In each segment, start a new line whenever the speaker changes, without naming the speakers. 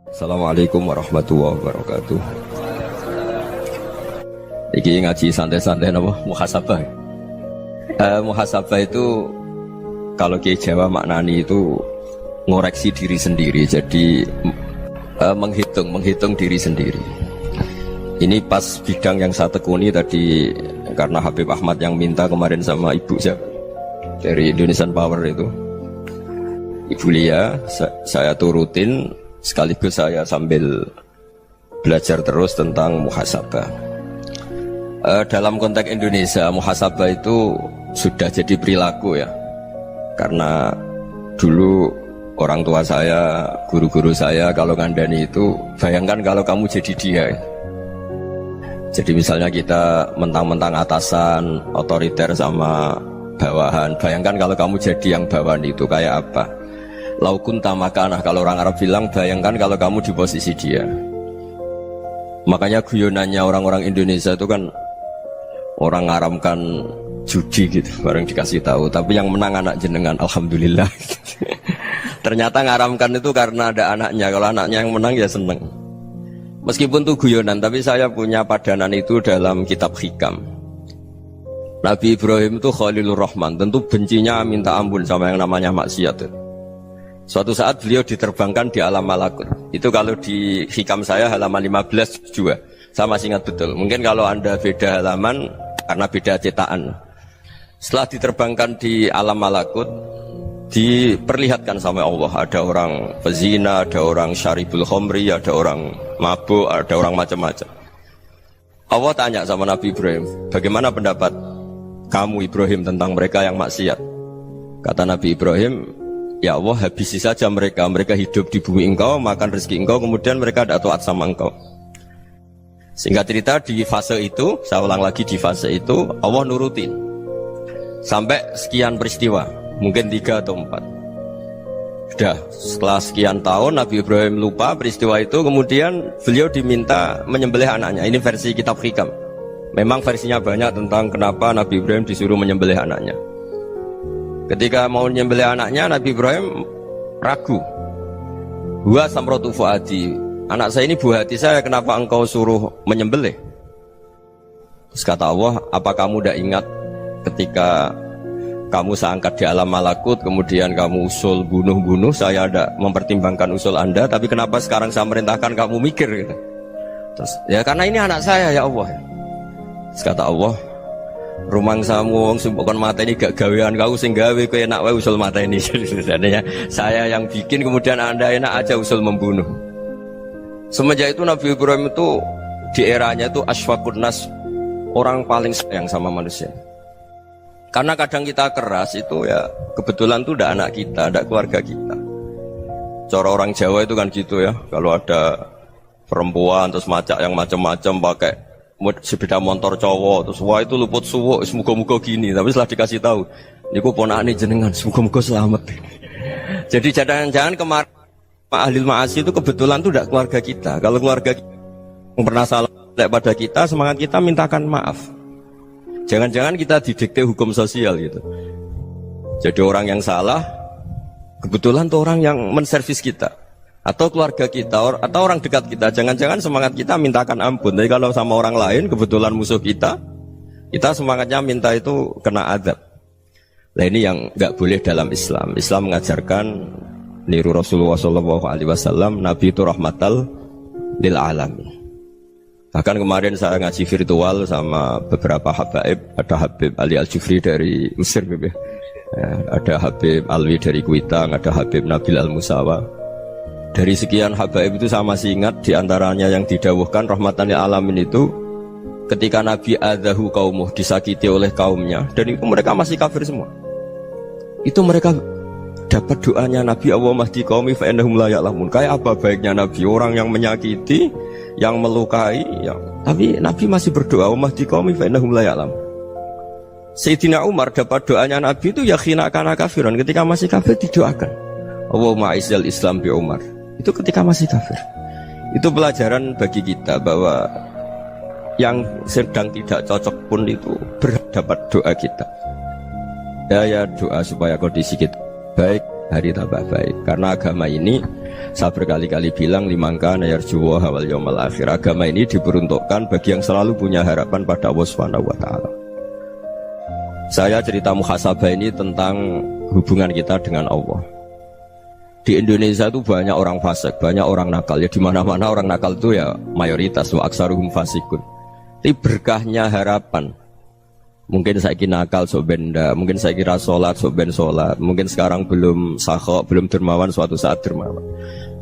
Assalamualaikum warahmatullahi wabarakatuh. Iki ngaji santai-santai nama muhasabah. Muhasabah itu kalau Kiai Jawa maknani itu ngoreksi diri sendiri. Jadi menghitung diri sendiri. Ini pas bidang yang saya tekuni tadi karena Habib Ahmad yang minta kemarin sama ibu saya dari Indonesian Power itu. Ibu Lia, saya turutin sekaligus saya sambil belajar terus tentang muhasabah. Dalam konteks Indonesia, muhasabah itu sudah jadi perilaku ya. Karena dulu orang tua saya, guru-guru saya kalau ngandani itu, bayangkan kalau kamu jadi dia. Jadi misalnya kita mentang-mentang atasan, otoriter sama bawahan. Bayangkan kalau kamu jadi yang bawahan itu kayak apa? Laukun tamakanah, kalau orang Arab bilang, bayangkan kalau kamu di posisi dia. Makanya guyonannya orang-orang Indonesia itu kan orang ngaramkan judi gitu, bareng dikasih tahu. Tapi yang menang anak jenengan, alhamdulillah. Ternyata ngaramkan itu karena ada anaknya. Kalau anaknya yang menang ya seneng. Meskipun itu guyonan, tapi saya punya padanan itu dalam kitab hikam. Nabi Ibrahim itu Khalilur Rahman, tentu bencinya minta ampun sama yang namanya maksiat. Suatu saat beliau diterbangkan di alam malakut. Itu kalau di hikam saya halaman 15 juga. Saya masih ingat betul. Mungkin kalau Anda beda halaman karena beda cetakan. Setelah diterbangkan di alam malakut, diperlihatkan sama Allah. Ada orang pezina, ada orang syaribul khomri, ada orang mabuk, ada orang macam-macam. Allah tanya sama Nabi Ibrahim, bagaimana pendapat kamu Ibrahim tentang mereka yang maksiat? Kata Nabi Ibrahim, ya Allah, habisi saja mereka. Mereka hidup di bumi engkau, makan rezeki engkau, kemudian mereka tidak taat sama engkau. Singkat cerita di fase itu, saya ulang lagi di fase itu, Allah nurutin sampai sekian peristiwa, mungkin 3 atau 4. Sudah, setelah sekian tahun Nabi Ibrahim lupa peristiwa itu, kemudian beliau diminta menyembelih anaknya. Ini versi kitab hikam. Memang versinya banyak tentang kenapa Nabi Ibrahim disuruh menyembelih anaknya. Ketika mau menyembelih anaknya, Nabi Ibrahim ragu. Huwa samratu fuadi, anak saya ini buah hati saya, kenapa engkau suruh menyembelih? Terus kata Allah, apa kamu tidak ingat ketika kamu saya angkat di alam malakut, kemudian kamu usul bunuh-bunuh, saya tidak mempertimbangkan usul Anda, tapi kenapa sekarang saya merintahkan kamu mikir gitu? Terus, ya karena ini anak saya ya Allah. Terus kata Allah, rumang samu wong sing kon mateni gak gawean kau sing gawe kowe enak wae usul mateni. Sebenarnya saya yang bikin, kemudian Anda enak aja usul membunuh. Semenjak itu Nabi Ibrahim itu di eranya itu asfaqun nas, orang paling sayang sama manusia. Karena kadang kita keras itu ya kebetulan tuh udah anak kita, ada keluarga kita. Cara orang Jawa itu kan gitu ya, kalau ada perempuan terus macak yang macam-macam pakai sepeda motor cowok, terus wah itu luput suwo, semoga-moga gini. Tapi setelah dikasih tahu, niku ponakane jenengan, semoga-moga selamat. Jadi jangan-jangan kemarin ahli ma'asi itu kebetulan tuh tidak keluarga kita. Kalau keluarga kita yang pernah salah pada kita, semangat kita mintakan maaf. Jangan-jangan kita didikte hukum sosial gitu. Jadi orang yang salah, kebetulan tuh orang yang menservis kita. Atau keluarga kita, atau orang dekat kita, jangan-jangan semangat kita mintakan ampun. Tapi kalau sama orang lain, kebetulan musuh kita semangatnya minta itu kena adab. Nah ini yang nggak boleh dalam Islam. Islam mengajarkan niru Rasulullah SAW, Nabi itu rahmatal lil alamin. Bahkan kemarin saya ngaji virtual sama beberapa habaib, ada Habib Ali Al-Jufri dari Mesir, ya. Ada Habib Alwi dari Kuitang, ada Habib Nabil Al-Musawa. Dari sekian habaib itu saya masih ingat diantaranya yang didawuhkan rahmatan lil alamin itu ketika Nabi adzahu qaumuh, disakiti oleh kaumnya, dan itu mereka masih kafir semua. Itu mereka dapat doanya Nabi, Allahumma hdi qaumi fa innahum la ya'lamun. Kayak apa baiknya Nabi, orang yang menyakiti, yang melukai, tapi Nabi masih berdoa, Allahumma hdi qaumi fa innahum la ya'lamun. Sayyidina Umar dapat doanya Nabi itu ya khina kana kafiran, ketika masih kafir didoakan, Allahumma aizzal Islam bi Umar. Itu ketika masih kafir. Itu pelajaran bagi kita bahwa yang sedang tidak cocok pun itu berdapat doa kita. Ya doa supaya kondisi kita baik, hari tambah baik. Karena agama ini Saya berkali-kali bilang limangka nayarjuwa hawal yawmal akhir. Agama ini diperuntukkan bagi yang selalu punya harapan pada Allah Subhanahu wa taala. Saya cerita muhasabah ini tentang hubungan kita dengan Allah. Di Indonesia itu banyak orang fasik, banyak orang nakal. Ya di mana-mana orang nakal itu ya mayoritas, wa aksaruhum fasikun. Tapi berkahnya harapan. Mungkin saya kira nakal sok benda, mungkin saya kira sholat sok ben sholat, mungkin sekarang belum sakhok, belum dermawan, suatu saat dermawan.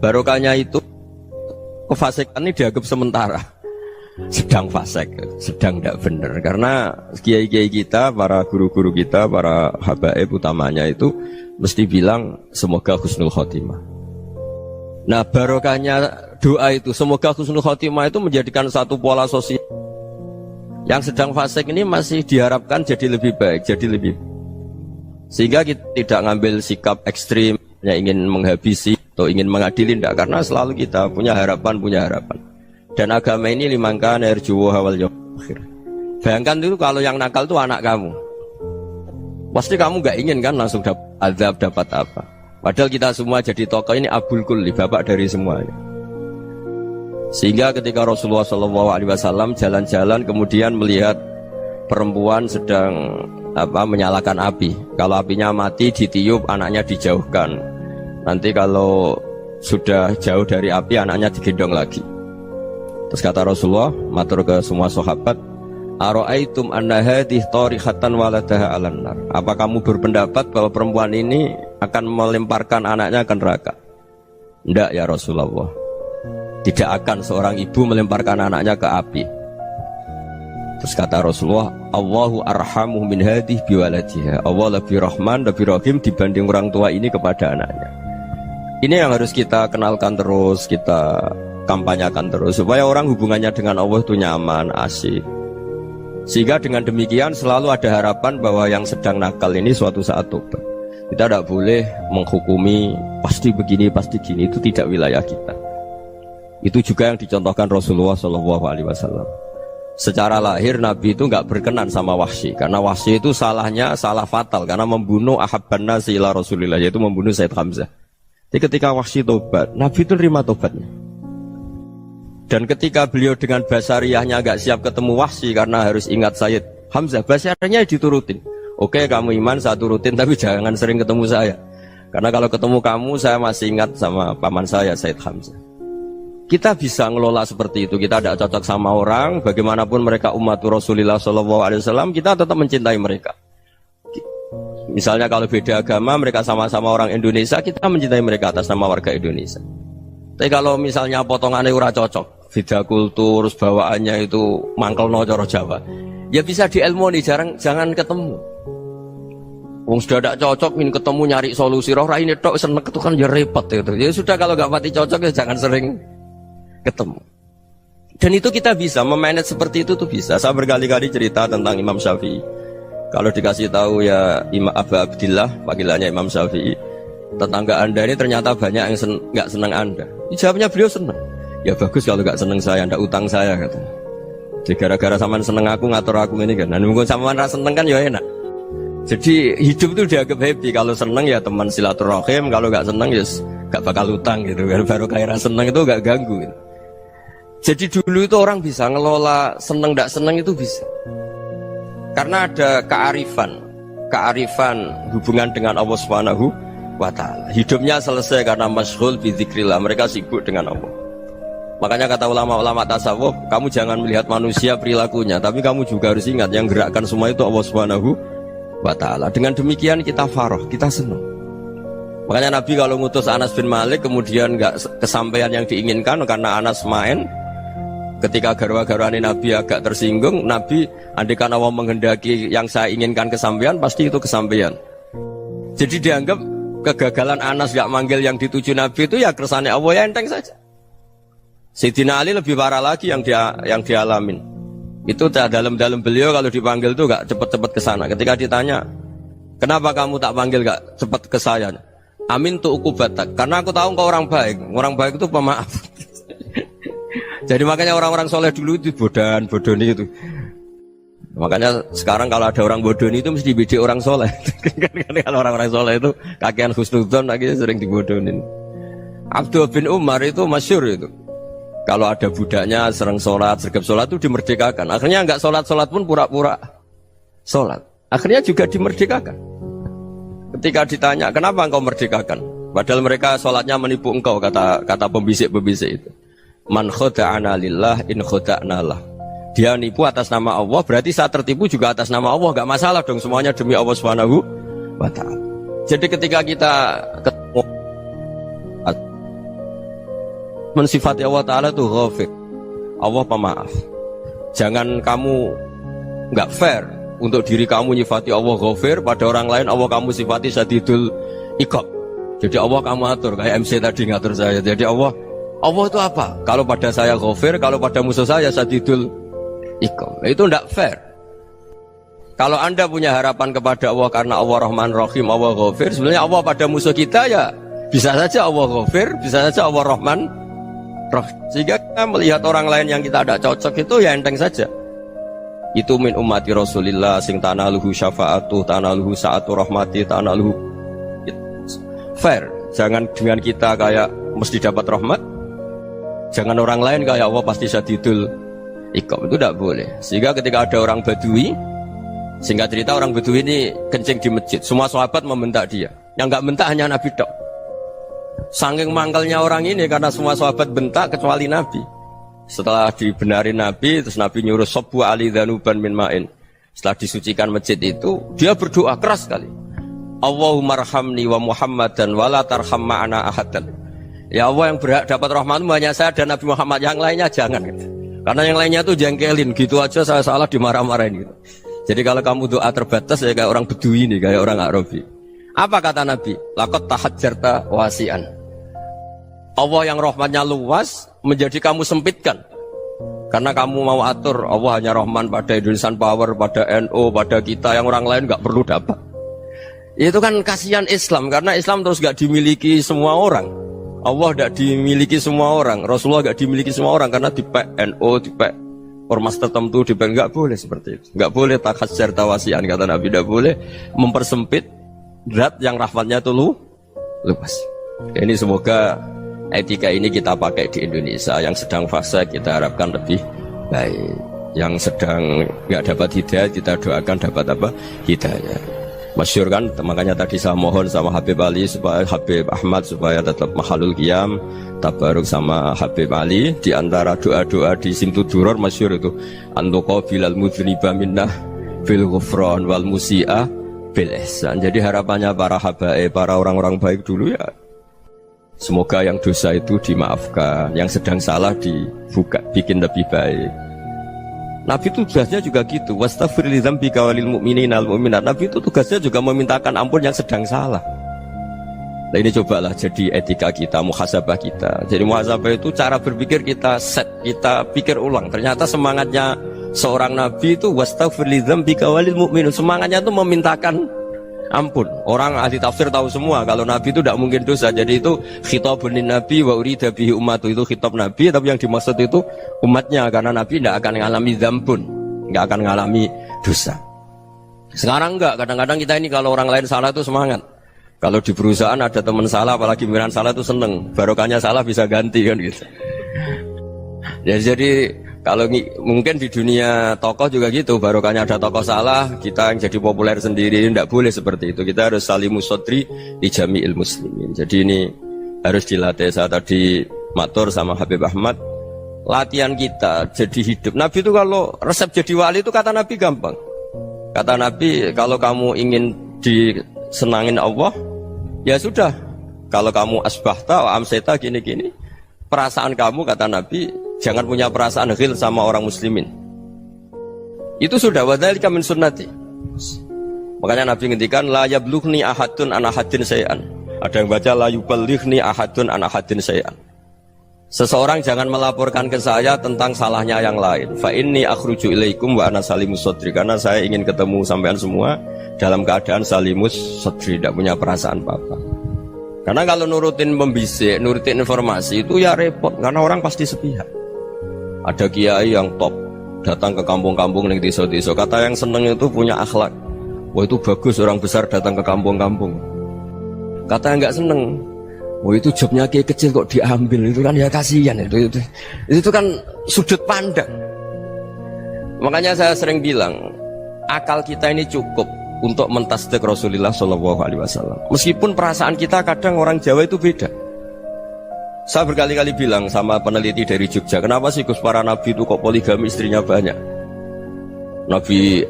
Barokahnya itu kefasikan ini dianggap sementara, sedang fasik, sedang tidak benar. Karena kiai-kiai kita, para guru-guru kita, para habaib utamanya itu mesti bilang semoga husnul khotimah. Nah barokahnya doa itu, semoga husnul khotimah itu menjadikan satu pola sosial. Yang sedang fasik ini masih diharapkan jadi lebih baik, jadi lebih. Sehingga kita tidak ngambil sikap ekstrim, yang ingin menghabisi atau ingin mengadili, tidak. Karena selalu kita punya harapan. Dan agama ini limangka nerjuwo hawal yawmal akhir. Bayangkan itu kalau yang nakal itu anak kamu. Pasti kamu gak ingin kan langsung dapat azab, dapat apa. Padahal kita semua jadi tokoh ini abul kulli, bapak dari semuanya. Sehingga ketika Rasulullah SAW jalan-jalan kemudian melihat perempuan sedang menyalakan api. Kalau apinya mati ditiup, anaknya dijauhkan. Nanti kalau sudah jauh dari api, anaknya digendong lagi. Terus kata Rasulullah, matur ke semua sahabat, Aro'aitum anna hadih tarihatan waladaha alan nar. Apa kamu berpendapat bahwa perempuan ini akan melemparkan anaknya ke neraka? Tidak ya Rasulullah. Tidak akan seorang ibu melemparkan anaknya ke api. Terus kata Rasulullah, Allahu arhamu min hadih biwaladiha. Allah lebih rahman, lebih rahim dibanding orang tua ini kepada anaknya. Ini yang harus kita kenalkan terus, kita kampanyakan terus, supaya orang hubungannya dengan Allah itu nyaman, asik. Sehingga dengan demikian selalu ada harapan bahwa yang sedang nakal ini suatu saat tobat. Kita tidak boleh menghukumi pasti begini, pasti gini, itu tidak wilayah kita. Itu juga yang dicontohkan Rasulullah SAW. Secara lahir Nabi itu nggak berkenan sama Wahsy, karena Wahsy itu salahnya salah fatal karena membunuh ahabban nasi ila Rasulillah, yaitu membunuh Sayyid Hamzah. Jadi ketika Wahsy tobat, Nabi itu terima tobatnya. Dan ketika beliau dengan basariyahnya nggak siap ketemu Wahsy karena harus ingat Sayyid Hamzah, basariyahnya diturutin. Oke, kamu iman saya turutin, tapi jangan sering ketemu saya. Karena kalau ketemu kamu saya masih ingat sama paman saya Sayyid Hamzah. Kita bisa ngelola seperti itu. Kita tidak cocok sama orang, bagaimanapun mereka umat Rasulullah SAW, kita tetap mencintai mereka. Misalnya kalau beda agama, mereka sama-sama orang Indonesia, kita mencintai mereka atas nama warga Indonesia. Tapi kalau misalnya potongannya ora cocok, beda kultur, bawaannya itu mangkel no coro Jawa, ya bisa diilmoni, jangan ketemu. Wong sudah tidak cocok, ingin ketemu nyari solusi. Roh ini tok seneng itu kan ya repot itu. Ya sudah kalau nggak pati cocok ya jangan sering ketemu. Dan itu kita bisa memanage seperti itu tuh bisa. Saya berkali-kali cerita tentang Imam Syafi'i. Kalau dikasih tahu ya Imam Abu Abdillah, panggilannya Imam Syafi'i, tetangga anda ini ternyata banyak yang nggak senang anda. Jawabnya beliau senang. Ya bagus kalau nggak senang saya, ndak utang saya katanya. Jadi gara-gara saman seneng aku ngatur aku ini kan. Dan mungkin saman rasa seneng kan ya enak. Jadi hidup itu dianggap happy. Kalau seneng ya teman silaturahim, kalau nggak seneng ya nggak bakal utang gitu. Baru kayak rasa seneng itu nggak ganggu. Gitu. Jadi dulu itu orang bisa ngelola seneng tidak seneng itu bisa. Karena ada kearifan hubungan dengan Allah Subhanahu wa taala. Hidupnya selesai karena masyghul bi dzikrillah, mereka sibuk dengan Allah. Makanya kata ulama-ulama tasawuf, kamu jangan melihat manusia perilakunya, tapi kamu juga harus ingat yang gerakkan semua itu Allah Subhanahu wa taala. Dengan demikian kita farah, kita senang. Makanya Nabi kalau ngutus Anas bin Malik kemudian nggak kesampaian yang diinginkan karena Anas main. Ketika garwa-garwani Nabi agak tersinggung, Nabi andaikan Allah menghendaki yang saya inginkan kesampaian, pasti itu kesampaian. Jadi dianggap kegagalan Anas gak manggil yang dituju Nabi itu ya kersane Allah, ya enteng saja. Sayyidina Ali lebih parah lagi yang dialamin. Itu dalam beliau kalau dipanggil itu gak cepet-cepet ke sana. Ketika ditanya, kenapa kamu tak panggil gak cepet ke saya? Amin tu ukubatak, karena aku tahu engkau orang baik. Orang baik itu pemaaf. Jadi makanya orang-orang soleh dulu itu bodoni itu. Makanya sekarang kalau ada orang bodoni itu mesti beda orang soleh. Kalau orang-orang soleh itu kakean husnudzon lagi sering dibodonin. Abdullah bin Umar itu masyhur itu. Kalau ada budaknya sering sholat, sergap sholat itu dimerdekakan. Akhirnya nggak sholat pun pura-pura sholat. Akhirnya juga dimerdekakan. Ketika ditanya, kenapa engkau merdekakan? Padahal mereka sholatnya menipu engkau, kata pembisik-pembisik itu. Man khoda'ana lillah in khoda'na lah. Dia nipu atas nama Allah, berarti saat tertipu juga atas nama Allah. Gak masalah dong, semuanya demi Allah Subhanahu wa ta'ala. Jadi ketika kita ketemu mensifati Allah Ta'ala itu ghafir, Allah pemaaf. Jangan kamu gak fair untuk diri kamu nyifati Allah ghafir, pada orang lain Allah kamu sifati syadidul iqab. Jadi Allah kamu atur, kayak MC tadi ngatur saya. Jadi Allah itu apa? Kalau pada saya ghafir, kalau pada musuh saya syadidul iqab. Itu tidak fair. Kalau Anda punya harapan kepada Allah karena Allah Rahman Rahim, Allah ghafir, sebenarnya Allah pada musuh kita ya bisa saja Allah ghafir, bisa saja Allah Rahman Rahim. Sehingga kita melihat orang lain yang kita tidak cocok itu ya enteng saja. Itu min ummati Rasulillah sing tanaluhu syafa'atu, tanaluhu sa'atu rahmati, tanaluhu fair. Jangan dengan kita kayak mesti dapat rahmat. Jangan orang lain kayak Allah pasti syadidul iqab. Itu tidak boleh. Sehingga ketika ada orang Badui, singkat cerita orang Badui ini kencing di masjid, semua sahabat membentak dia. Yang nggak bentak hanya Nabi tok. Saking mangkalnya orang ini karena semua sahabat bentak kecuali Nabi. Setelah dibenarin Nabi, terus Nabi nyuruh sobu ali dhanuban min ma'in. Setelah disucikan masjid itu, dia berdoa keras sekali. Allahumma arhamni wa Muhammadan wa la tarham ma'ana ahadan. Ya Allah, yang berhak dapat rahmatmu hanya saya dan Nabi Muhammad, yang lainnya jangan gitu. Karena yang lainnya itu jengkelin, gitu aja saya salah dimarah-marahin gitu. Jadi kalau kamu doa terbatas ya kayak orang Bedui ini, kayak orang Arabi. Apa kata Nabi? Laqad tahajjarta wasi'an. Allah yang rahmatnya luas menjadi kamu sempitkan. Karena kamu mau atur Allah hanya Rahman pada Indonesian Power, pada NU, pada kita, yang orang lain gak perlu dapat. Itu kan kasihan Islam, karena Islam terus gak dimiliki semua orang. Allah gak dimiliki semua orang, Rasulullah gak dimiliki semua orang, karena dipek NU, dipek ormas tertentu, dipek, gak boleh seperti itu. Gak boleh takhasyar tawasian, kata Nabi, gak boleh mempersempit zat yang rahmatnya itu luas. Ini semoga etika ini kita pakai di Indonesia. Yang sedang fase kita harapkan lebih baik. Yang sedang nggak dapat hidayah kita doakan dapat apa? Hidayah. Masyhur kan, makanya tadi saya mohon sama Habib Ali supaya Habib Ahmad supaya tetap mahalul qiyam, tabaruk sama Habib Ali. Di antara doa-doa di Simtud Duror masyhur itu antuqa bilal mudhniba minnah bil ghufran wal musi'ah bil ihsan. Jadi harapannya para habaib, para orang-orang baik dulu ya, semoga yang dosa itu dimaafkan, yang sedang salah dibuka, bikin lebih baik. Nabi itu tugasnya juga gitu. Wastaghfir li dzambika walil mu'minina wal mu'minat. Nabi itu tugasnya juga memintakan ampun yang sedang salah. Nah ini cobalah jadi etika kita, muhasabah kita. Jadi muhasabah itu cara berpikir kita set, kita pikir ulang. Ternyata semangatnya seorang Nabi itu wastaghfir li dzambika walil mu'minun. Semangatnya itu memintakan ampun. Orang ahli tafsir tahu semua kalau Nabi itu tidak mungkin dosa. Jadi itu khitabun Nabi wa urida bihi ummatu, itu khitab Nabi, tapi yang dimaksud itu umatnya, karena Nabi tidak akan mengalami dzambun, tidak akan mengalami dosa. Sekarang enggak, kadang-kadang kita ini kalau orang lain salah itu semangat. Kalau di perusahaan ada teman salah, apalagi pimpinan salah itu seneng, barokahnya salah bisa ganti kan gitu. Ya jadi kalau mungkin di dunia tokoh juga gitu, barokahnya ada tokoh salah, kita yang jadi populer sendiri, tidak boleh seperti itu. Kita harus salimus sodri di jami'il muslimin. Jadi ini harus dilatih. Saya tadi matur sama Habib Ahmad, latihan kita jadi hidup. Nabi itu kalau resep jadi wali itu kata Nabi gampang. Kata Nabi, kalau kamu ingin disenangin Allah, ya sudah. Kalau kamu asbahta wa amseta gini-gini, perasaan kamu, kata Nabi, jangan punya perasaan ghil sama orang muslimin. Itu sudah wadzalika min sunnati. Makanya Nabi ngendikan la yablughni ahadun an ahadin syai'an. Ada yang baca la yuballighni ahadun an ahadin syai'an. Seseorang jangan melaporkan ke saya tentang salahnya yang lain. Fa inni akhruju ilaikum wa ana salimus sadri. Karena saya ingin ketemu sampean semua dalam keadaan salimus sadri, tidak punya perasaan apa-apa. Karena kalau nurutin pembisik, nurutin informasi itu ya repot, karena orang pasti sepihak. Ada kiai yang top datang ke kampung-kampung ning desa-desa, kata yang seneng itu punya akhlak. Wah itu bagus orang besar datang ke kampung-kampung. Kata yang nggak seneng, Oh itu jobnya kayak kecil kok diambil, itu kan ya kasihan itu kan sudut pandang. Makanya saya sering bilang akal kita ini cukup untuk mentasdik Rasulullah SAW. Meskipun perasaan kita kadang orang Jawa itu beda. Saya berkali-kali bilang sama peneliti dari Jogja, kenapa sih Gus para nabi itu kok poligami istrinya banyak? Nabi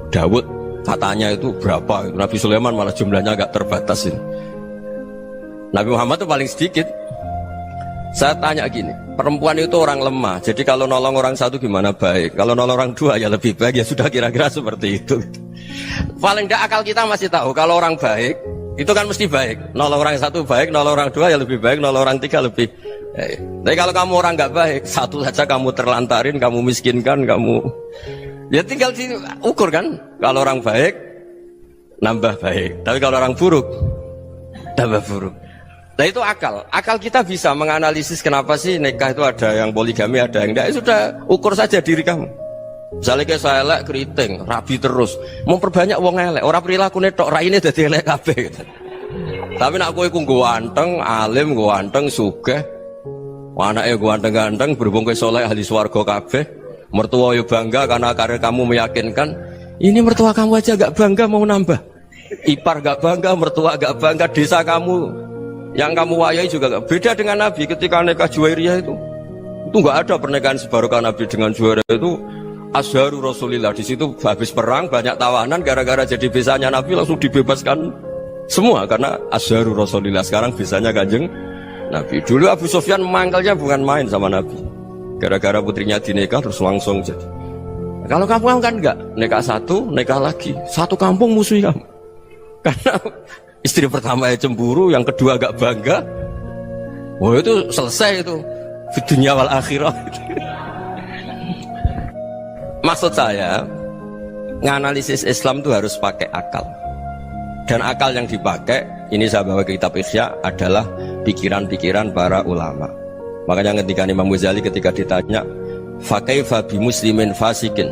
Dawud katanya itu berapa? Nabi Sulaiman malah jumlahnya agak terbatas ini. Nabi Muhammad itu paling sedikit. Saya tanya gini, perempuan itu orang lemah, jadi kalau nolong orang satu gimana baik, kalau nolong orang dua ya lebih baik, ya sudah kira-kira seperti itu. Paling tidak akal kita masih tahu kalau orang baik itu kan mesti baik, nolong orang satu baik, nolong orang dua ya lebih baik, nolong orang tiga lebih baik. Tapi kalau kamu orang nggak baik, satu saja kamu terlantarin, kamu miskinkan, kamu ya tinggal diukur kan. Kalau orang baik nambah baik, tapi kalau orang buruk tambah buruk. Nah itu akal kita bisa menganalisis kenapa sih nikah itu ada yang poligami, ada yang enggak. Sudah ukur saja diri kamu. Misalnya kayak saya elek keriting, rabi terus, memperbanyak wong elek, orang perilaku netok, raine dadi elek kabeh. Tapi nak kowe ku ganteng, alim, ganteng, sugih, anake ganteng-ganteng, berhubung kowe saleh ahli swarga kabeh, mertua yo bangga karena karir kamu meyakinkan. Ini mertua kamu aja gak bangga mau nambah. Ipar gak bangga, mertua gak bangga, desa kamu yang kamu wayai juga gak beda dengan Nabi ketika nikah Juwairiyah itu nggak ada pernikahan sebarokah Nabi dengan Juwairiyah itu Azharu Rasulillah. Di situ habis perang banyak tawanan gara-gara jadi besanya Nabi langsung dibebaskan semua karena Azharu Rasulillah. Sekarang besanya Kanjeng Nabi. Dulu Abu Sufyan memangkalnya bukan main sama Nabi gara-gara putrinya dinikah terus langsung jadi. Kalau kamu kan enggak, nikah satu, nikah lagi, satu kampung musuh kamu karena istri pertama ya cemburu, yang kedua agak bangga. Wah itu selesai itu di dunia wal akhirah. Maksud saya nganalisis Islam itu harus pakai akal. Dan akal yang dipakai, ini saya bawa ke kitab Ihya, adalah pikiran-pikiran para ulama. Makanya ketika Imam Ghazali ketika ditanya fakaifa bi muslimin fasikin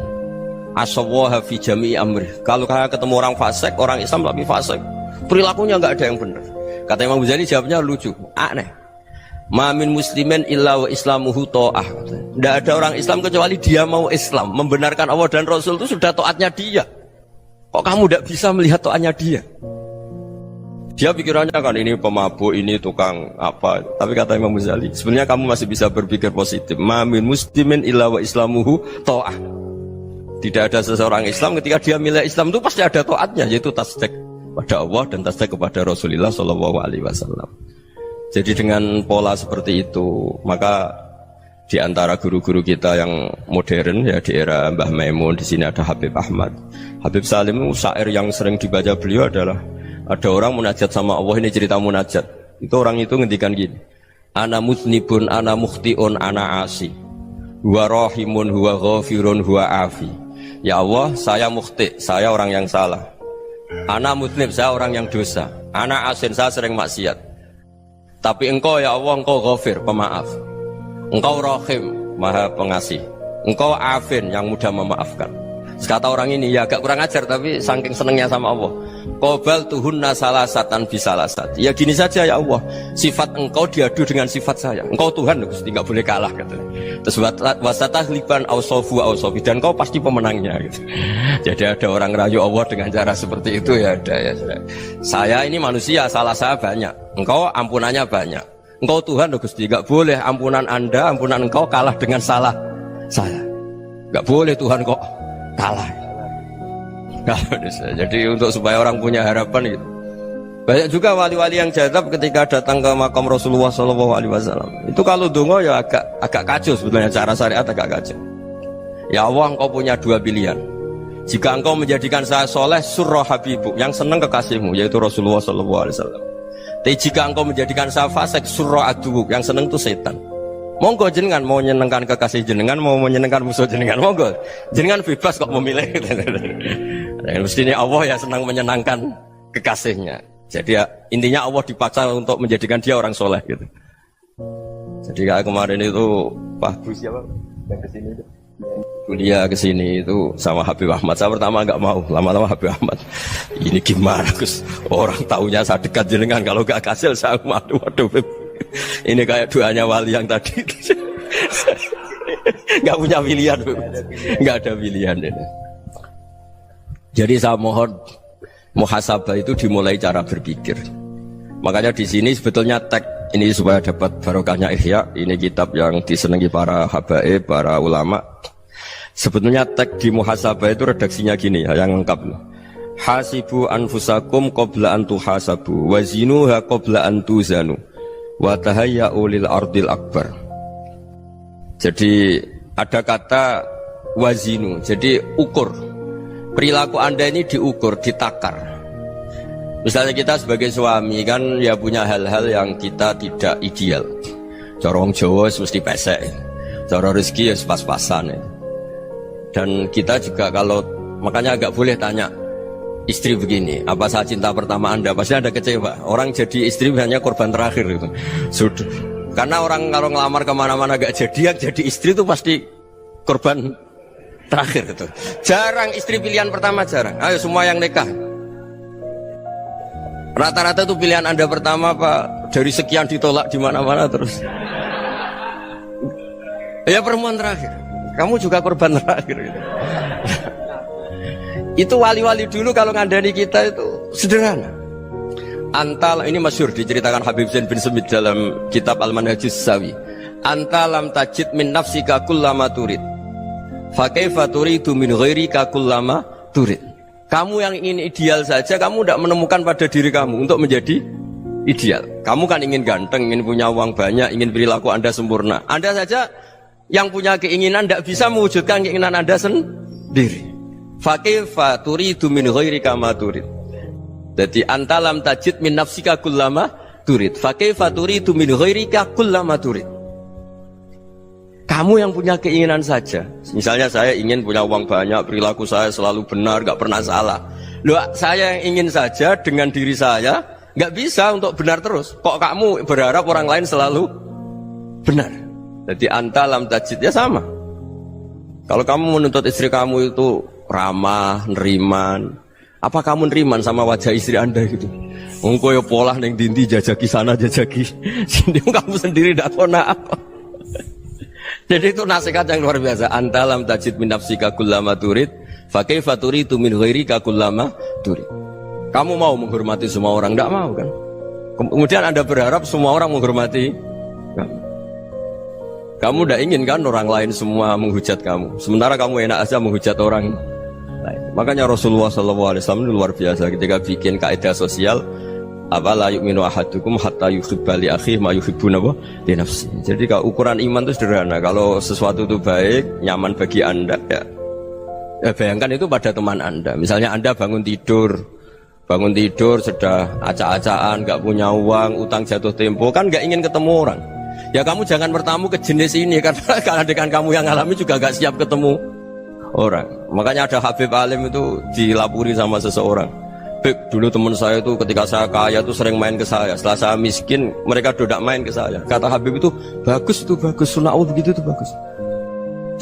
asawwaha fi jami'i amri, kalau kalian ketemu orang fasik, orang Islam tapi fasik, perilakunya nggak ada yang benar. Kata Imam Ghazali jawabnya lucu, aneh. Mamin muslimin illa wa islamuhu ta'ah. Tidak ada orang Islam kecuali dia mau Islam, membenarkan Allah dan Rasul itu sudah taatnya dia. Kok kamu tidak bisa melihat taatnya dia? Dia pikirannya kan ini pemabuk, ini tukang apa. Tapi kata Imam Ghazali, sebenarnya kamu masih bisa berpikir positif. Mamin muslimin illa wa islamuhu ta'ah. Tidak ada seseorang Islam ketika dia milih Islam itu pasti ada taatnya, yaitu tasdik pada Allah dan tasdik kepada Rasulullah SAW. Jadi dengan pola seperti itu, maka di antara guru-guru kita yang modern ya di era Mbah Maimun, di sini ada Habib Ahmad, Habib Salim, syair yang sering dibaca beliau adalah ada orang munajat sama Allah. Ini cerita munajat. Itu orang itu ngendikan gini, ana muznibun, ana mukhtiun, ana asi, huwa rahimun, huwa ghafirun, huwa afi. Ya Allah, saya mukhti, saya orang yang salah. Ana muznib, saya orang yang dosa. Ana asin, saya sering maksiat. Tapi engkau ya Allah, engkau ghafir, pemaaf. Engkau rahim, maha pengasih. Engkau afin, yang mudah memaafkan. Kata orang ini, ya agak kurang ajar, tapi saking senengnya sama Allah. Qobal tuhunna salasatan bisalasat. Ya gini saja ya Allah, sifat engkau diadu dengan sifat saya. Engkau Tuhan, Gusti, nggak boleh kalah katanya. Terus wasatahliban ausofu ausofi, dan engkau pasti pemenangnya gitu. Jadi ada orang rayu Allah dengan cara seperti itu ya ada ya. Saya ini manusia, salah saya banyak. Engkau ampunannya banyak. Engkau Tuhan, Gusti, nggak boleh ampunan Anda, ampunan engkau kalah dengan salah saya. Nggak boleh Tuhan kok kalah. Jadi untuk supaya orang punya harapan gitu. Banyak juga wali-wali yang jadab ketika datang ke makam Rasulullah SAW. Itu kalau dongo ya agak kacau sebenarnya, cara syariat agak kacau. Ya Allah, engkau punya dua pilihan. Jika engkau menjadikan saya soleh, surah habibu, yang senang kekasihmu, yaitu Rasulullah SAW. Tapi jika engkau menjadikan saya fasik, surah aduuk, yang senang itu setan. Monggo jenengan mau menyenangkan kekasih jenengan, mau menyenangkan musuh jenengan, monggo jenengan bebas kok memilih. Mestinya Allah ya senang menyenangkan kekasihnya. Jadi ya, intinya Allah dipaksa untuk menjadikan dia orang soleh gitu. Jadi kayak kemarin itu Pak Gus siapa yang kesini itu. kuliah ke sini itu sama Habib Ahmad. Saya pertama nggak mau, lama-lama Habib Ahmad. Ini gimana Gus? Orang taunya saya dekat jenengan, kalau nggak kasil saya waduh. Ini kayak doanya wali yang tadi. Nggak punya pilihan, nggak ada pilihan. Jadi saya mohon muhasabah itu dimulai cara berpikir. Makanya di sini sebetulnya tag ini supaya dapat barokahnya Ihya. Ini kitab yang disenangi para habaib, para ulama. Sebetulnya tag di muhasabah itu redaksinya gini ya, yang lengkap. Hasibu anfusakum qabla an tuhasabu wazinuha qabla an tuzanu wa tahayya'u lil ardil akbar. Jadi ada kata wazinu, jadi ukur. Perilaku Anda ini diukur, ditakar. Misalnya kita sebagai suami kan ya punya hal-hal yang kita tidak ideal. Corong Jawa mesti pesek, cara rezeki ya pas-pasan. Dan kita juga kalau makanya agak boleh tanya istri begini, apa saat cinta pertama Anda? Pasti Anda kecewa. Orang jadi istri hanya korban terakhir itu. Sudah. Karena orang kalau ngelamar kemana-mana gak jadi, yang jadi istri itu pasti korban terakhir itu. Jarang istri pilihan pertama, jarang. Ayo semua yang nikah. Rata-rata itu pilihan Anda pertama Pak, dari sekian ditolak di mana-mana terus. Ya perempuan terakhir. Kamu juga korban terakhir gitu. Itu wali-wali dulu kalau ngandani kita itu sederhana. Antal ini masyhur diceritakan Habib Zain bin Semit dalam kitab Al-Manhajus Sawi. Antalam tajid min nafsika kullama turid. Fa kaifa turidu min ghairika kullama turid. Kamu yang ingin ideal saja, kamu tidak menemukan pada diri kamu untuk menjadi ideal. Kamu kan ingin ganteng, ingin punya uang banyak, ingin perilaku Anda sempurna. Anda saja yang punya keinginan tidak bisa mewujudkan keinginan Anda sendiri. Fakaifa turidu min ghairika ma turid. Jadi antalam tajid min nafsika kullama turid. Fakaifa turidu min ghairika kullama turid. Kamu yang punya keinginan saja. Misalnya saya ingin punya uang banyak, perilaku saya selalu benar, gak pernah salah. Loh, saya yang ingin saja dengan diri saya gak bisa untuk benar terus. Kok kamu berharap orang lain selalu benar? Jadi antalam tajid ya sama. Kalau kamu menuntut istri kamu itu ramah, neriman, apa kamu neriman sama wajah istri Anda gitu? Engkau ya pola neng dindi jajaki sana jajaki sini, kamu sendiri tidak tahu apa. Jadi itu nasihat yang luar biasa. Antalam tajid min nafsika kullama turid, fa kaifa turidu min ghairika kullama turid. Kamu mau menghormati semua orang? Tidak mau kan? Kemudian Anda berharap semua orang menghormati kamu. Kamu tidak ingin kan orang lain semua menghujat kamu. Sementara kamu enak aja menghujat orang lain. Makanya Rasulullah SAW luar biasa ketika bikin kaidah sosial. Apa la yu'minu ahadukum hatta yuhibba li akhihi ma yuhibbu li nafsihi. Jadi kalau ukuran iman itu sederhana. Kalau sesuatu itu baik, nyaman bagi Anda ya bayangkan itu pada teman Anda. Misalnya Anda bangun tidur sudah acak-acakan, gak punya uang, utang jatuh tempo, kan gak ingin ketemu orang. Ya kamu jangan bertamu ke jenis ini, karena kalau dengan kamu yang alami juga gak siap ketemu orang. Makanya ada Habib Alim itu dilapuri sama seseorang. Beb, dulu teman saya itu ketika saya kaya itu sering main ke saya. Setelah saya miskin, mereka tidak main ke saya. Kata Habib itu bagus, sunnaul begitu itu bagus.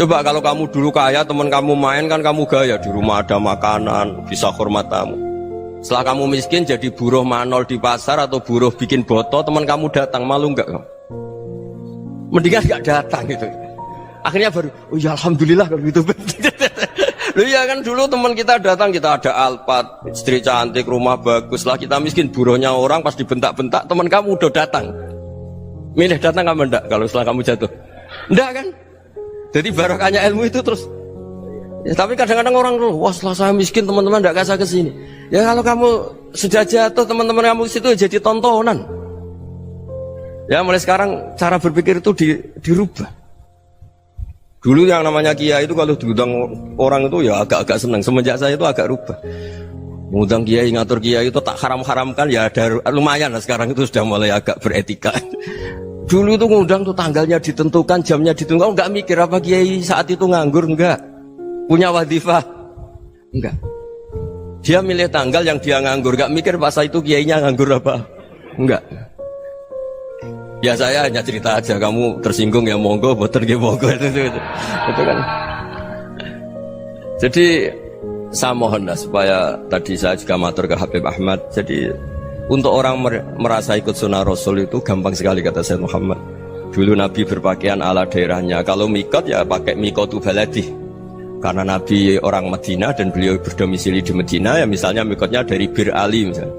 Coba kalau kamu dulu kaya, teman kamu main kan kamu gaya. Di rumah ada makanan, bisa hormat tamu. Setelah kamu miskin jadi buruh manol di pasar atau buruh bikin boto, teman kamu datang, malu enggak kamu? Mendingan enggak datang gitu. Akhirnya baru, oh ya alhamdulillah kalau gitu. Loh iya kan dulu teman kita datang, kita ada Alphard, istri cantik, rumah bagus. Lah kita miskin, buruhnya orang pas dibentak-bentak, teman kamu udah datang. Milih datang kamu enggak kalau setelah kamu jatuh? Enggak kan? Jadi barokahnya ilmu itu terus. Ya, tapi kadang-kadang orang tuh, wah setelah saya miskin teman-teman enggak kasih ke sini. Ya kalau kamu sudah jatuh, teman-teman kamu situ jadi tontonan. Ya mulai sekarang cara berpikir itu dirubah. Dulu yang namanya kiai itu kalau diundang orang itu ya agak-agak senang. Semenjak saya itu agak rubah. Mengundang kiai, ngatur kiai itu tak haram-haramkan ya ada lumayan lah, sekarang itu sudah mulai agak beretika. Dulu itu ngundang tuh tanggalnya ditentukan, jamnya ditentukan, enggak mikir apa kiai saat itu nganggur, enggak. Punya wadifah, enggak. Dia milih tanggal yang dia nganggur, enggak mikir pas itu kiainya nganggur apa, enggak. Ya saya hanya cerita aja, kamu tersinggung ya monggo, boten nggih monggo itu kan. Jadi saya mohonlah supaya tadi saya juga matur ke Habib Ahmad. Jadi untuk orang merasa ikut sunnah Rasul itu gampang sekali kata Sayyid Muhammad. Dulu Nabi berpakaian ala daerahnya. Kalau mikot ya pakai mikotu baladi. Karena Nabi orang Madinah dan beliau berdomisili di Madinah, ya misalnya mikotnya dari Bir Ali misalnya.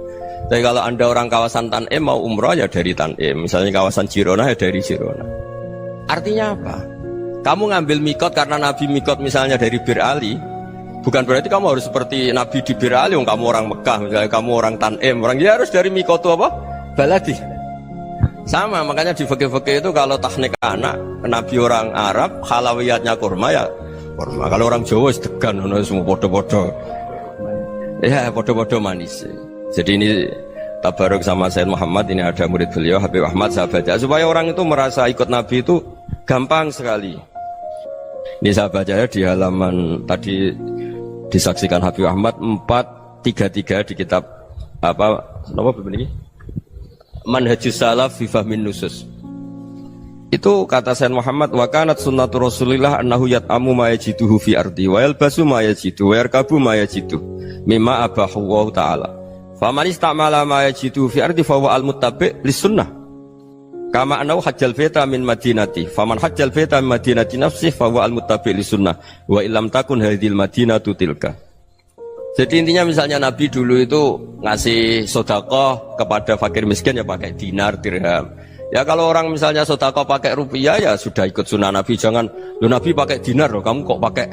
Tapi kalau anda orang kawasan Tanim mau umroh ya dari Tanim. Misalnya kawasan Jirona ya dari Jirona. Artinya apa? Kamu ngambil mikot karena Nabi mikot misalnya dari Bir Ali, bukan berarti kamu harus seperti Nabi di Bir Ali. Kamu orang Mekah, misalnya kamu orang Tanim, orang ya harus dari mikotu apa? Baladi. Sama, makanya di fikih-fikih itu kalau teknik anak, Nabi orang Arab, halawiyatnya kurma ya kurma. Kalau orang Jawa sedegan, semua podo-podo. Ya, podo-podo manis. Jadi ini tabaruk sama Sayyid Muhammad, ini ada murid beliau, Habib Ahmad, saya baca. Supaya orang itu merasa ikut Nabi itu gampang sekali. Ini saya baca ya di halaman tadi disaksikan Habib Ahmad 433 di kitab apa begini? Manhajus Salaf fi Fahmin Nusus. Itu kata Sayyid Muhammad, wa kanat sunnatu Rasulillah annahu yat'amu ma yajiduhu fi ardi wa yalbasu ma yajidu wa yarkabu ma yajidu mimma abahu Allah taala. Faman istamala ma yajiduhu fi ardi fa huwa al-muttabi' lis-sunnah. Kama annahu hajjal baita min madinati. Faman hajjal baita min madinati nafsihi fa huwa al-muttabi' lis-sunnah wa illam takun hadhil madinatu tilka. Jadi intinya misalnya Nabi dulu itu ngasih sedekah kepada fakir miskin ya pakai dinar, dirham. Ya kalau orang misalnya sedekah pakai rupiah ya sudah ikut sunnah Nabi. Jangan, lu Nabi pakai dinar loh, kamu kok pakai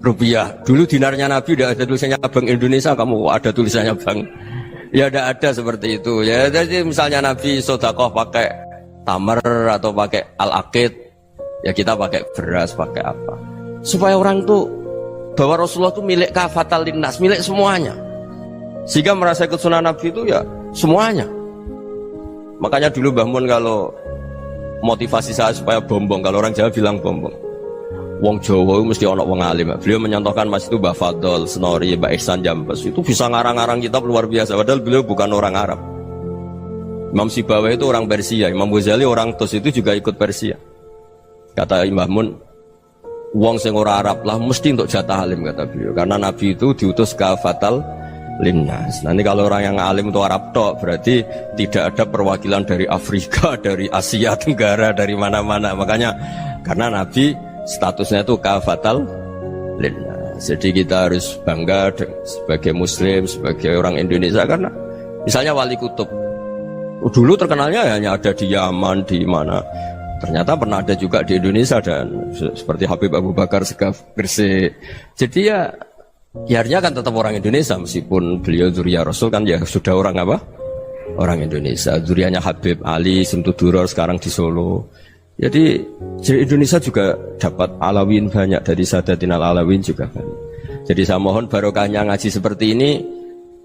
rupiah. Dulu dinarnya Nabi udah ada tulisannya Bank Indonesia, kamu kok ada tulisannya Bank. Ya udah ada seperti itu. Ya jadi misalnya Nabi sedekah pakai tamar atau pakai al-aqid, ya kita pakai beras, pakai apa. Supaya orang tuh bahwa Rasulullah itu milik kafatal linnas, milik semuanya. Sehingga merasa ikut sunnah Nabi itu ya semuanya. Makanya dulu Mbah Mun kalau motivasi saya supaya bombong, kalau orang Jawa bilang bombong. Wong Jawa mesti ono wong alim. Beliau menyontohkan Mas itu Mbah Fadol, Senori, Mbah Ihsan Jambes. Itu bisa ngarang-ngarang kitab luar biasa. Padahal beliau bukan orang Arab. Imam Sibawai itu orang Persia, Imam Ghazali orang Tus itu juga ikut Persia. Kata Mbah Mun, wong sing ora Arab lah mesti untuk jatah alim kata beliau. Karena Nabi itu diutus kafatal linnas. Nanti kalau orang yang alim itu Arab tok, berarti tidak ada perwakilan dari Afrika, dari Asia Tenggara, dari mana-mana. Makanya karena Nabi statusnya itu kafatal linnas. Jadi kita harus bangga sebagai Muslim, sebagai orang Indonesia karena misalnya Wali Kutub dulu terkenalnya hanya ada di Yaman, di mana. Ternyata pernah ada juga di Indonesia dan seperti Habib Abu Bakar Segaf Gresik. Jadi ya akhirnya kan tetap orang Indonesia meskipun beliau zuriyah Rasul kan ya sudah orang apa? Orang Indonesia. Zuriyahnya Habib Ali Simtuduror sekarang di Solo. Jadi Indonesia juga dapat alawin banyak dari Sadatin al-Alawin juga banyak. Jadi saya mohon barokahnya ngaji seperti ini.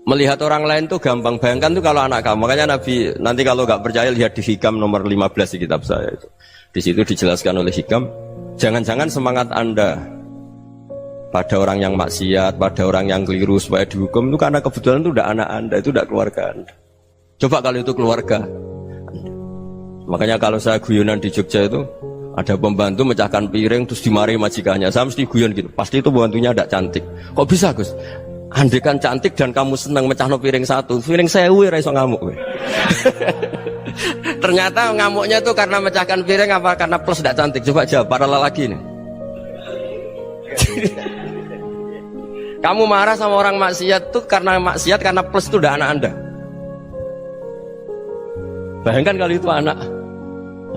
Melihat orang lain tuh gampang, bayangkan tuh kalau anak kamu. Makanya Nabi, nanti kalau nggak percaya lihat di Hikam nomor 15 di kitab saya itu. Di situ dijelaskan oleh Hikam, jangan-jangan semangat Anda pada orang yang maksiat, pada orang yang keliru supaya dihukum itu karena kebetulan itu udah anak Anda, itu udah keluarga Anda. Coba kalau itu keluarga Anda. Makanya kalau saya guyonan di Jogja itu ada pembantu mecahkan piring terus dimarahi majikannya, saya mesti guyon gitu, pasti itu pembantunya tidak cantik. Kok bisa Gus? Andai kan cantik dan kamu senang mecahno piring satu, piring 1000 ra iso ngamuk. Ternyata ngamuknya tuh karena mecahkan piring apa karena plus tidak cantik? Coba jawab para lelaki nih. Kamu marah sama orang maksiat tuh karena maksiat karena plus itu udah anak Anda. Bayangkan kalau itu anak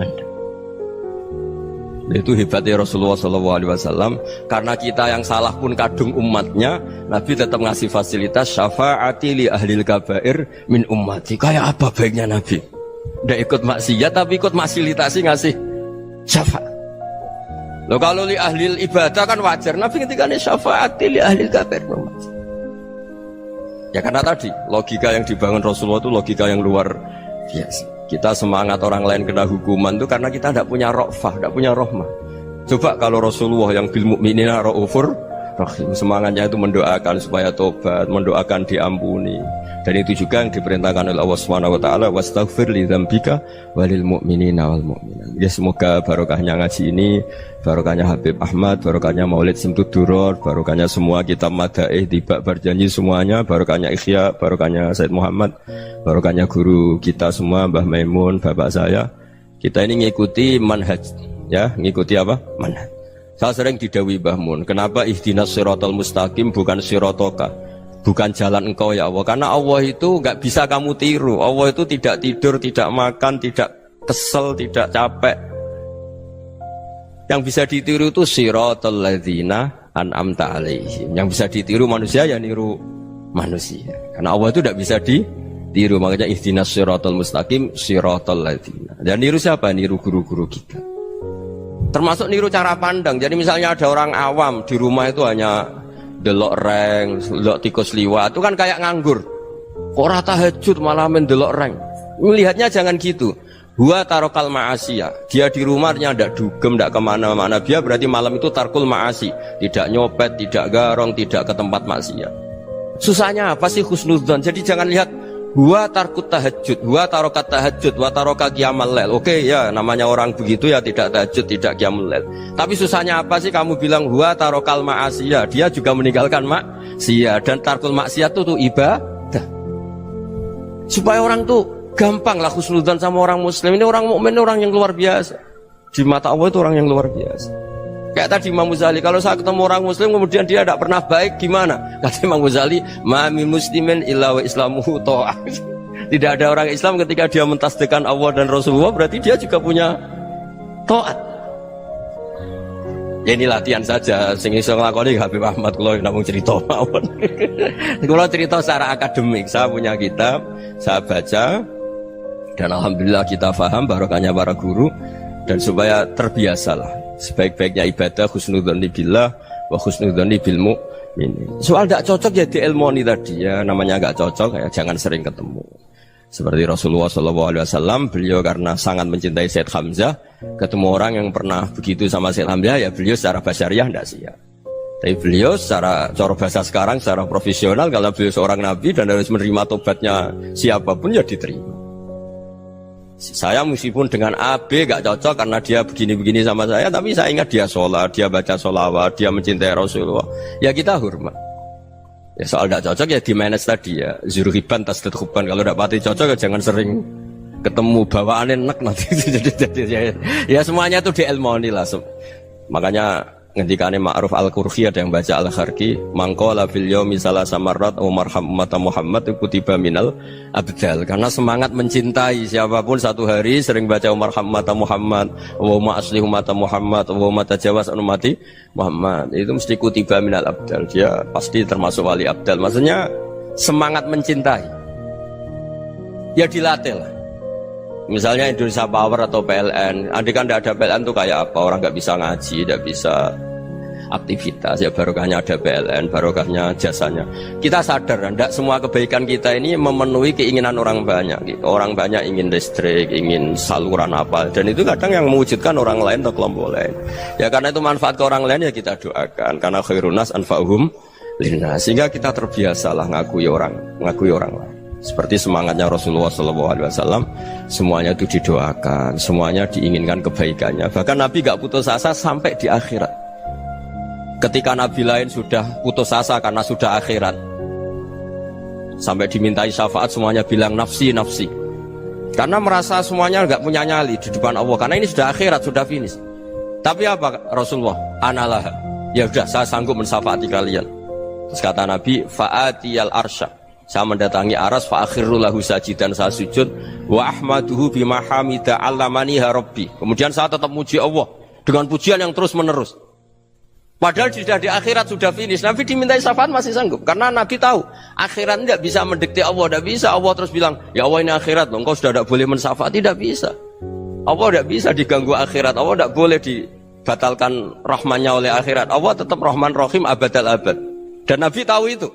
Anda. Itu hebatnya Rasulullah SAW. Karena kita yang salah pun kadung umatnya, Nabi tetap ngasih fasilitas syafaati li ahlil kabair min ummati. Kayak apa baiknya Nabi? Udah ikut maksiat tapi ikut fasilitasi ngasih syafaat. Loh kalau li ahlil ibadah kan wajar. Nabi ketika ini syafaati li ahlil kabair min ummati. Ya karena tadi logika yang dibangun Rasulullah itu logika yang luar biasa. Kita semangat orang lain kena hukuman itu karena kita tidak punya ra'fah, tidak punya rahmah. Coba kalau Rasulullah yang bil mukminina raufur Rahim. Semangatnya itu mendoakan supaya tobat, mendoakan diampuni. Dan itu juga yang diperintahkan oleh Allah Subhanahu wa taala, wastaghfir li dzambika walil mu'minina wal mu'minat. Ya semoga barokahnya ngaji ini, barokahnya Habib Ahmad, barokahnya Maulid Simtud Duror, barokahnya semua kitab madaih, tiba berjanji semuanya, barokahnya Ikhya, barokahnya Said Muhammad, barokahnya guru kita semua, Mbah Maimun, bapak saya. Kita ini ngikuti manhaj, ya, ngikuti apa? Manhaj. Saya sering didhawuhi Mbah Mun, kenapa ihdinas siratal mustaqim bukan siratoka, bukan jalan engkau ya Allah, karena Allah itu nggak bisa kamu tiru. Allah itu tidak tidur, tidak makan, tidak kesel, tidak capek. Yang bisa ditiru itu siratal ladzina an'amta alaihim. Yang bisa ditiru manusia ya niru manusia, karena Allah itu tidak bisa ditiru. Makanya ihdinas siratal mustaqim siratal ladzina. Dan niru siapa? Niru guru-guru kita. Termasuk niru cara pandang. Jadi misalnya ada orang awam di rumah itu hanya delok reng, delok tikus liwat, itu kan kayak nganggur. Kok ora tahajud malah mendelok reng. Melihatnya jangan gitu. Huwa tarokal ma'asiyah. Dia di rumahnya ndak dugem, ndak kemana-mana. Dia berarti malam itu tarkul ma'asi. Tidak nyopet, tidak garong, tidak ke tempat maksiat. Susahnya apa sih husnudzon? Jadi jangan lihat huwa tarkut tahajud, huwa tarokat tahajud, wa taroka qiyamal lail. Oke ya, namanya orang begitu ya tidak tahajud, tidak qiyamul lail. Tapi susahnya apa sih kamu bilang huwa tarokal ma'asiyah? Dia juga meninggalkan maksiat, dan tarkul maksiat itu tuh ibadah. Supaya orang tuh gampang lah husnudzon sama orang muslim. Ini orang mukmin, orang yang luar biasa. Di mata Allah itu orang yang luar biasa. Kayak tadi Imam Ghazali, kalau saya ketemu orang muslim kemudian dia tidak pernah baik, gimana? Kata Imam Ghazali, ma min muslimin illa wa islamuhu ta'ah. Tidak ada orang Islam ketika dia mentasdihkan Allah dan Rasulullah, berarti dia juga punya taat. Ya ini latihan saja, sing iso nglakoni Habib Ahmad kula namung cerita mawon. Kula cerita secara akademik, saya punya kitab, saya baca, dan alhamdulillah kita paham barokahnya para guru, dan supaya terbiasalah. Sebaik-baiknya ibadah husnudzon billah wa husnudzon bil mu'min. Soal tidak cocok ya diilmoni tadi ya, namanya nggak cocok ya jangan sering ketemu. Seperti Rasulullah SAW, beliau karena sangat mencintai Said Hamzah, ketemu orang yang pernah begitu sama Said Hamzah ya beliau secara basyariah tidak siap. Tapi beliau secara cara bahasa sekarang, secara profesional, kalau beliau seorang nabi dan harus menerima tobatnya siapapun ya diterima. Saya meskipun dengan AB gak cocok karena dia begini-begini sama saya, tapi saya ingat dia sholat, dia baca sholawat, dia mencintai Rasulullah, ya kita hormat. Ya soal gak cocok ya di manage tadi ya, zurhiban tasdid huban. Kalau gak pati cocok ya jangan sering ketemu, bawaannya enak nanti. Jadi ya semuanya itu diilmoni lah. Makanya ngendikane Ma'ruf Al-Qurhi ada yang baca Al-Kharqi, mangqala fil yaumi salasa marrat wa marham umat Muhammad kutiba minal abdal. Karena semangat mencintai siapapun satu hari sering baca marham umat Muhammad wa ma asli umat Muhammad wa ma tajawaz an umati Muhammad, itu mesti kutiba minal abdal. Dia pasti termasuk wali abdal. Maksudnya semangat mencintai ya dilatih lah. Misalnya Indonesia Power atau PLN, andai kan tidak ada PLN tuh kayak apa? Orang nggak bisa ngaji, tidak bisa aktivitas. Ya barokahnya ada PLN, barokahnya jasanya. Kita sadar, tidak semua kebaikan kita ini memenuhi keinginan orang banyak. Gitu. Orang banyak ingin listrik, ingin saluran apa, dan itu kadang yang mewujudkan orang lain atau kelompok lain. Ya karena itu manfaat ke orang lain ya kita doakan. Karena khairunas anfa'uhum linnas. Sehingga kita terbiasalah ngakui orang lain. Seperti semangatnya Rasulullah SAW, semuanya itu didoakan, semuanya diinginkan kebaikannya. Bahkan Nabi gak putus asa sampai di akhirat. Ketika Nabi lain sudah putus asa karena sudah akhirat, sampai dimintai syafaat semuanya bilang nafsi, nafsi. Karena merasa semuanya gak punya nyali di depan Allah, karena ini sudah akhirat, sudah finish. Tapi apa Rasulullah? Analah, ya sudah saya sanggup mensyafaati kalian. Terus kata Nabi, fa'atiyal arsya, saya mendatangi aras, fa'akhirru lahu sajidan, saya sujud, wa ahmaduhu bima hamida allamaniha rabbi. Kemudian saya tetap muji Allah dengan pujian yang terus menerus. Padahal sudah di akhirat, sudah finish. Nabi dimintai syafaat masih sanggup, karena Nabi tahu akhirat tidak bisa mendikte Allah, tidak bisa. Allah terus bilang, ya Allah ini akhirat loh, engkau sudah tidak boleh mensyafaat, tidak bisa. Allah tidak bisa diganggu akhirat, Allah tidak boleh dibatalkan rahmannya oleh akhirat. Allah tetap Rahman Rahim abadal abad. Dan Nabi tahu itu.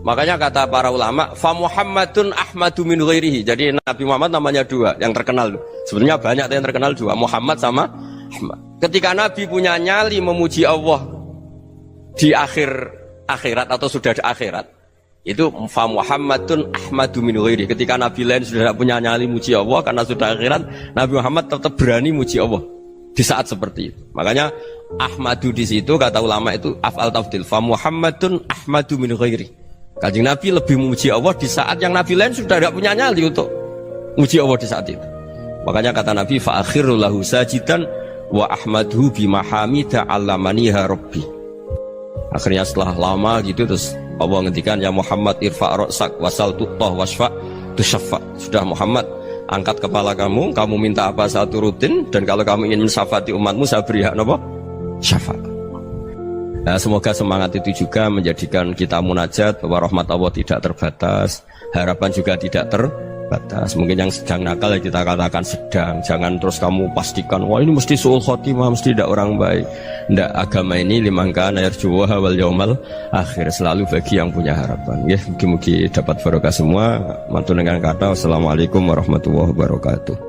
Makanya kata para ulama, fa Muhammadun ahmadu min ghairihi. Jadi Nabi Muhammad namanya dua yang terkenal. Sebenarnya banyak yang terkenal dua, Muhammad sama Ahmad. Ketika Nabi punya nyali memuji Allah di akhir akhirat atau sudah di akhirat itu fa Muhammadun ahmadu min ghairi. Ketika Nabi lain sudah tidak punya nyali muji Allah karena sudah akhirat, Nabi Muhammad tetap berani muji Allah di saat seperti itu. Makanya ahmadu di situ kata ulama itu af'al tafdil, fa Muhammadun ahmadu min ghairi. Kanjeng Nabi lebih memuji Allah di saat yang Nabi lain sudah tidak punya nyali untuk muji Allah di saat itu. Makanya kata Nabi fa akhiru lahu sajidan wa ahmaduhu bi mahamida 'allamaniha rabbi. Akhirnya setelah lama gitu terus Allah ngendikan ya Muhammad irfa' ra'sak wasal tu'tah wasfa' tusyaffa. Sudah Muhammad, angkat kepala kamu minta apa saya turutin, dan kalau kamu ingin mensyafaati umatmu saya beri hak napa? Syafaat. Nah, semoga semangat itu juga menjadikan kita munajat bahwa rahmat Allah tidak terbatas, harapan juga tidak terbatas. Mungkin yang sedang nakal ya kita katakan sedang, jangan terus kamu pastikan wah ini mesti su'ul khotimah, mesti tidak orang baik. Ndak, agama ini liman kana yarjuwa wal yaumal akhir, selalu bagi yang punya harapan. Ya, mugi-mugi dapat barokah semua. Mantu dengan kata wassalamualaikum warahmatullahi wabarakatuh.